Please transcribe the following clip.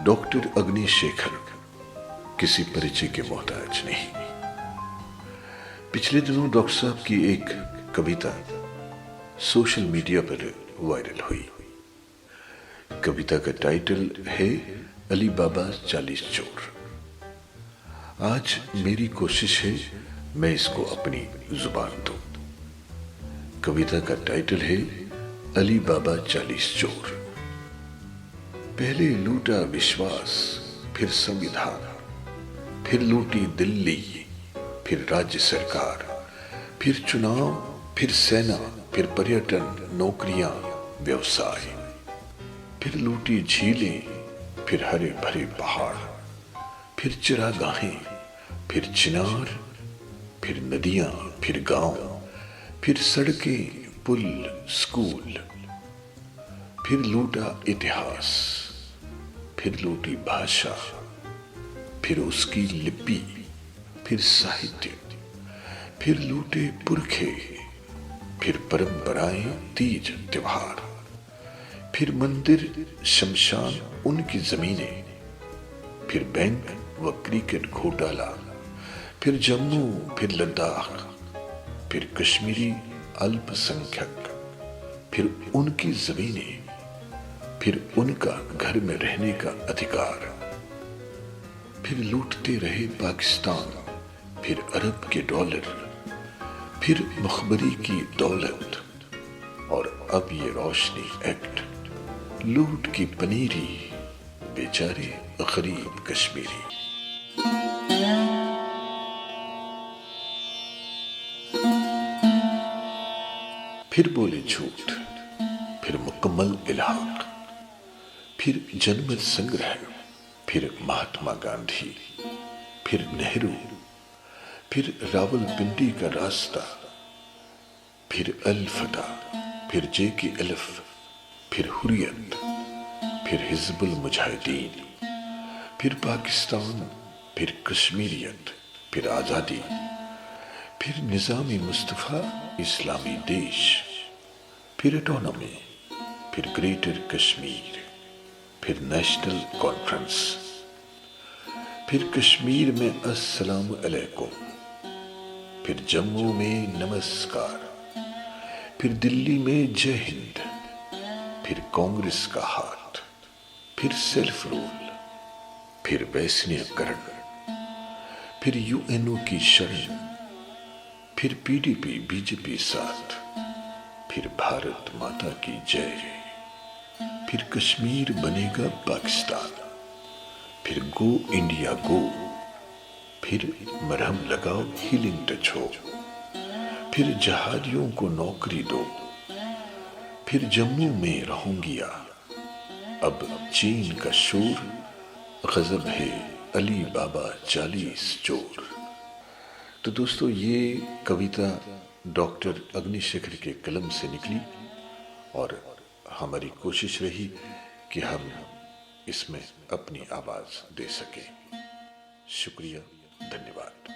Doctor Agnishekhar किसी परिचय के मोहताज नहीं। पिछले दिनों डॉक्टर साहब की एक कविता सोशल मीडिया पर वायरल हुई। कविता का टाइटल है अली बाबा 40 चोर। आज मेरी कोशिश है मैं इसको अपनी जुबान दूं। कविता का टाइटल है अली बाबा 40 चोर। पहले लूटा विश्वास, फिर संविधान, फिर लूटी दिल्ली, फिर राज्य सरकार, फिर चुनाव, फिर सेना, फिर पर्यटन, नौकरियां, व्यवसाय, फिर लूटी झीलें, फिर हरे भरे पहाड़, फिर चिरागाहें, फिर चिनार, फिर नदियां, फिर गांव, फिर सड़कें, पुल, स्कूल, फिर लूटा इतिहास, फिर लूटी भाषा, फिर उसकी लिपि, फिर साहित्य, फिर लूटे पुरखे, फिर परंपराएं, तीज त्योहार, फिर मंदिर, शमशान, उनकी जमीनें, फिर बैंक व क्रिकेट घोटाला, फिर जम्मू, फिर लद्दाख, फिर कश्मीरी अल्पसंख्यक, फिर उनकी जमीनें, फिर उनका घर में रहने का अधिकार, फिर लूटते रहे पाकिस्तान, फिर अरब के डॉलर, फिर मुखबरी की दौलत, और अब ये रोशनी एक्ट, लूट की पनीरी, बेचारे गरीब कश्मीरी। फिर बोले झूठ, फिर मुकम्मल इल्हाक, फिर जनमत संग्रह, फिर महात्मा गांधी, फिर नेहरू, फिर रावलपिंडी का रास्ता, फिर अल फतह, फिर जेके एलिफ, फिर हुर्रियत, फिर हिजबुल मुजाहिदीन, फिर पाकिस्तान, फिर कश्मीरियत, फिर आजादी, फिर निजामी मुस्तफा इस्लामी देश, फिर ऑटोनॉमी, फिर ग्रेटर कश्मीर, फिर नेशनल कॉन्फ्रेंस, फिर कश्मीर में अस्सलाम अलैकुम, फिर जम्मू में नमस्कार, फिर दिल्ली में जय हिंद, फिर कांग्रेस का हाथ, फिर सेल्फ रूल, फिर वैश्वीकरण, फिर यूएनओ की शरण, फिर पीडीपी बीजेपी साथ, फिर भारत माता की जय, फिर कश्मीर बनेगा पाकिस्तान, फिर गो इंडिया गो, फिर मरहम लगाओ हीलिंग टच हो, फिर जहादियों को नौकरी दो, फिर जम्मू में रहूंगिया, अब चीन का शोर, गजब है अली बाबा 40 चोर। तो दोस्तों, ये कविता डॉक्टर अग्निशेखर के कलम से निकली और हमारी कोशिश रही कि हम इसमें अपनी आवाज दे सकें। शुक्रिया, धन्यवाद।